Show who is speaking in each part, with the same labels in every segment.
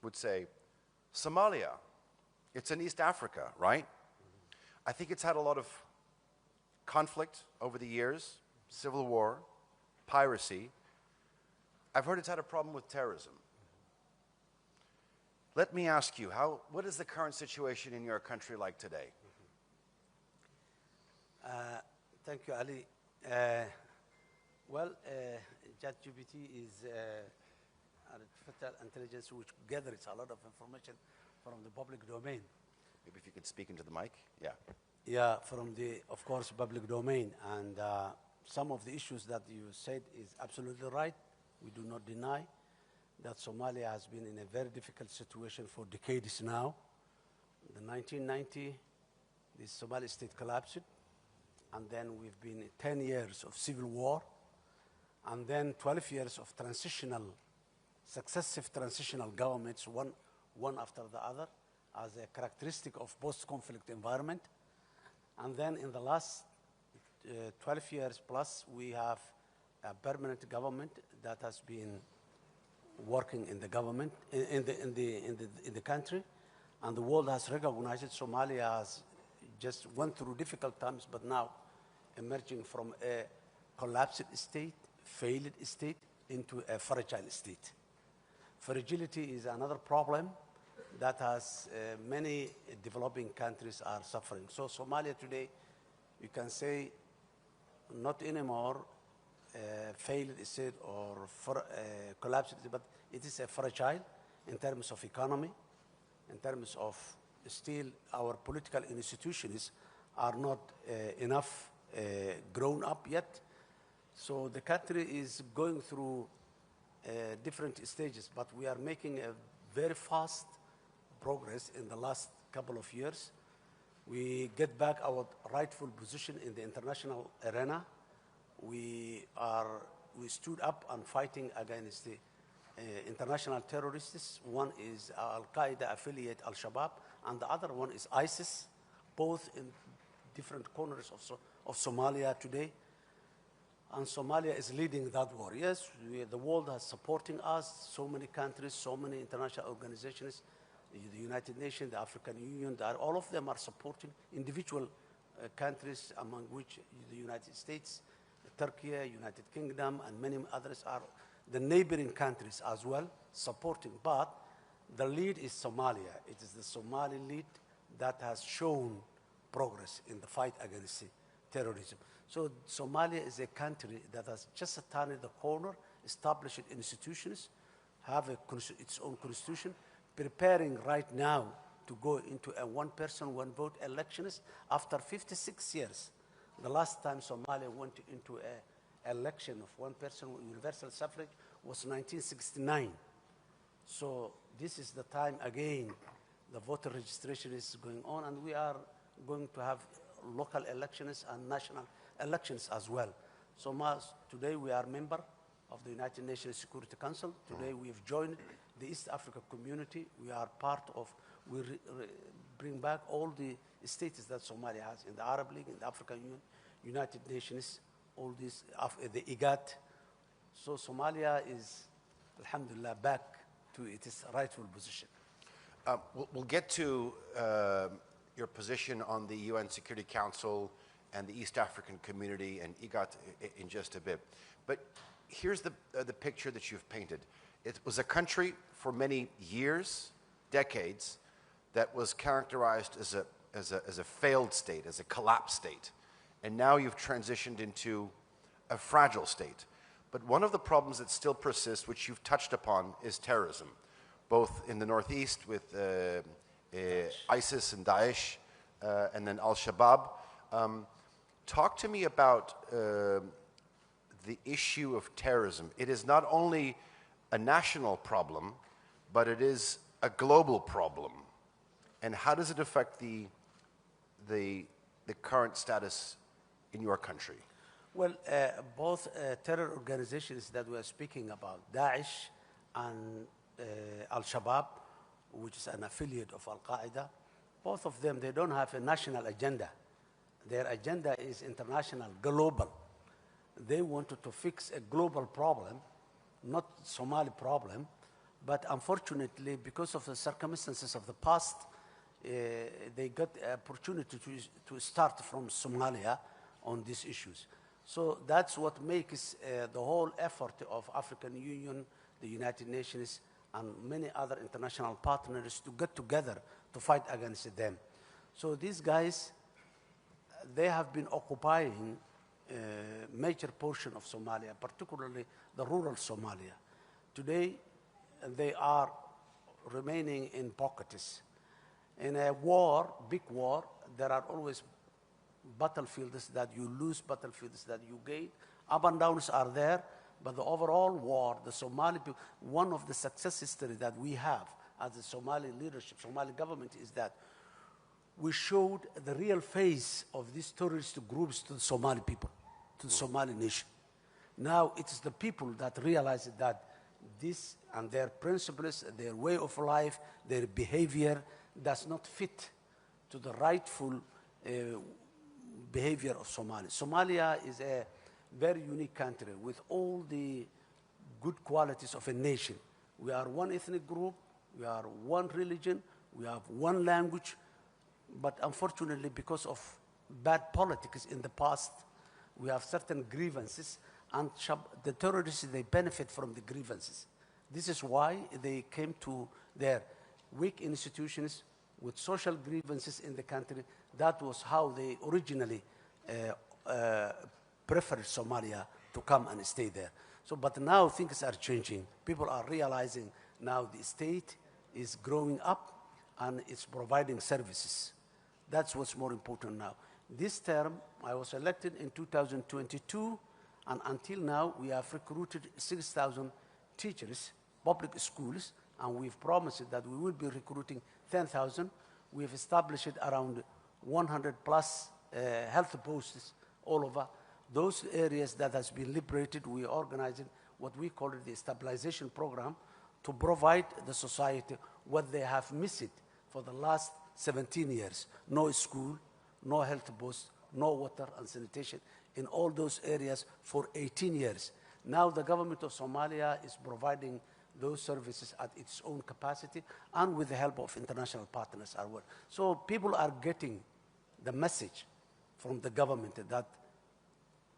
Speaker 1: would say, Somalia, it's in East Africa, right? I think it's had a lot of conflict over the years, civil war, piracy. I've heard it's had a problem with terrorism. Let me ask you, what is the current situation in your country like today?
Speaker 2: Thank you, Ali. ChatGPT is artificial intelligence which gathers a lot of information from the public domain.
Speaker 1: Maybe if you could speak into the mic, yeah.
Speaker 2: Yeah, from the, of course, public domain. And some of the issues that you said is absolutely right. We do not deny that Somalia has been in a very difficult situation for decades now. In 1990, the Somali state collapsed, and then we've been in 10 years of civil war, and then 12 years of successive transitional governments, one after the other, as a characteristic of post-conflict environment. And then in the last 12 years plus, we have a permanent government that has been working in the government, in the country, and the world has recognized it. Somalia has just went through difficult times, but now emerging from a collapsed state, failed state, into a fragile state. Fragility is another problem that has many developing countries are suffering. So Somalia today, you can say, not anymore failed state or collapsed, but it is a fragile in terms of economy, in terms of still our political institutions are not enough grown up yet. So the country is going through different stages, but we are making a very fast progress in the last couple of years. We get back our rightful position in the international arena. We stood up and fighting against the international terrorists. One is Al-Qaeda affiliate al-Shabaab, and the other one is ISIS, both in different corners of Somalia today. And Somalia is leading that war. Yes, the world is supporting us, so many countries, so many international organizations, the United Nations, the African Union, all of them are supporting individual countries, among which the United States, Turkey, United Kingdom, and many others are the neighboring countries as well supporting. But the lead is Somalia. It is the Somali lead that has shown progress in the fight against terrorism. So Somalia is a country that has just turned the corner, established institutions, have its own constitution, preparing right now to go into a one-person, one-vote elections after 56 years. The last time Somalia went into an election of one-person universal suffrage was 1969. So this is the time again the voter registration is going on, and we are going to have local elections and national elections as well. So today we are member of the United Nations Security Council. Today we have joined the East Africa community. We are part of, we bring back all the states that Somalia has in the Arab League, in the African Union, United Nations, all these, the IGAT. So Somalia is, alhamdulillah, back to its rightful position.
Speaker 1: We'll get to your position on the UN Security Council and the East African community and IGAT in just a bit. But here's the picture that you've painted. It was a country for many years, decades, that was characterized as a failed state, as a collapsed state. And now you've transitioned into a fragile state. But one of the problems that still persists, which you've touched upon, is terrorism, both in the northeast with ISIS and Daesh, and then al-Shabaab. Talk to me about the issue of terrorism. It is not only a national problem, but it is a global problem. And how does it affect the current status in your country?
Speaker 2: Well, both terror organizations that we are speaking about, Daesh and al-Shabaab, which is an affiliate of Al-Qaeda, both of them, they don't have a national agenda. Their agenda is international, global. They wanted to fix a global problem, not Somali problem, But unfortunately, because of the circumstances of the past, they got the opportunity to start from Somalia on these issues. So that's what makes the whole effort of African Union, the United Nations, and many other international partners to get together to fight against them. So these guys, they have been occupying a major portion of Somalia, particularly the rural Somalia. Today, they are remaining in pockets. In a war, big war, there are always battlefields that you lose, battlefields that you gain. Up and downs are there, but the overall war, the Somali people, one of the success stories that we have as the Somali leadership, Somali government, is that we showed the real face of these terrorist groups to the Somali people, to the Somali nation. Now it is the people that realize that this and their principles, their way of life, their behavior does not fit to the rightful behavior of Somalia. Somalia is a very unique country with all the good qualities of a nation. We are one ethnic group, we are one religion, we have one language, but unfortunately because of bad politics in the past, we have certain grievances, and the terrorists, they benefit from the grievances. This is why they came to their weak institutions with social grievances in the country. That was how they originally preferred Somalia to come and stay there. So, but now things are changing. People are realizing now the state is growing up and it's providing services. That's what's more important now. This term, I was elected in 2022, and until now, we have recruited 6,000 teachers, public schools, and we've promised that we will be recruiting 10,000. We've established around 100 plus health posts all over. Those areas that has been liberated, we are organizing what we call the stabilization program to provide the society what they have missed for the last 17 years. No school, no health post, no water and sanitation in all those areas for 18 years. Now the government of Somalia is providing those services at its own capacity and with the help of international partners as well. So people are getting the message from the government that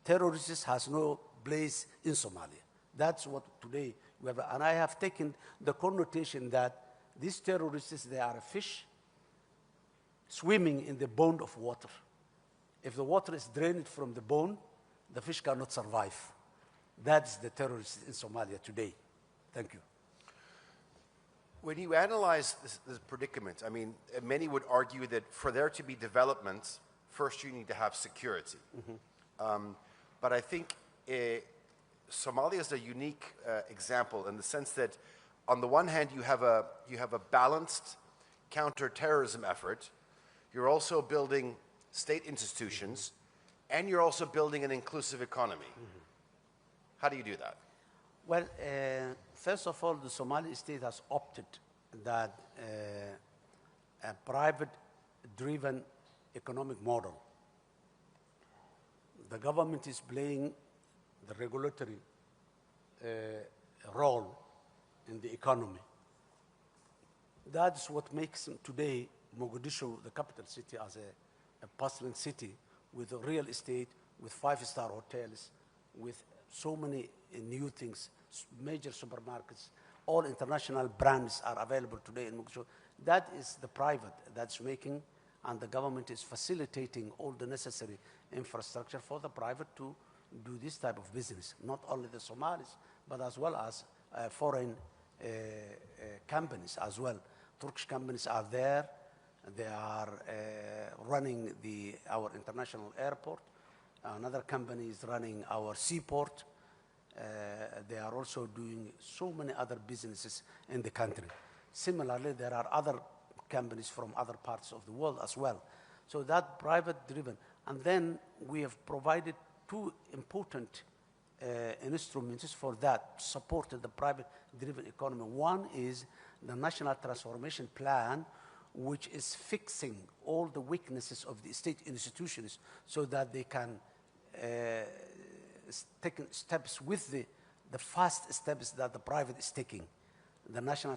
Speaker 2: terrorists has no place in Somalia. That's what today we have. And I have taken the connotation that these terrorists, they are a fish swimming in the bone of water. If the water is drained from the bone, the fish cannot survive. That's the terrorists in Somalia today. Thank you.
Speaker 1: When you analyze this predicament, I mean, many would argue that for there to be development, first you need to have security. Mm-hmm. But I think Somalia is a unique example in the sense that on the one hand, you have a balanced counter-terrorism effort. You're also building state institutions, and you're also building an inclusive economy. Mm-hmm. How do you do that?
Speaker 2: Well, first of all, the Somali state has opted that a private-driven economic model. The government is playing the regulatory role in the economy. That's what makes today Mogadishu, the capital city, as a bustling city with a real estate, with five-star hotels, with so many new things, major supermarkets, all international brands are available today in Mogadishu. That is the private that's making, and the government is facilitating all the necessary infrastructure for the private to do this type of business. Not only the Somalis, but as well as foreign companies as well. Turkish companies are there. They are running our international airport. Another company is running our seaport. They are also doing so many other businesses in the country. Similarly, there are other companies from other parts of the world as well. So that private-driven. And then we have provided two important instruments for that, supported the private-driven economy. One is the National Transformation Plan, which is fixing all the weaknesses of the state institutions so that they can take steps with the fast steps that the private is taking. the national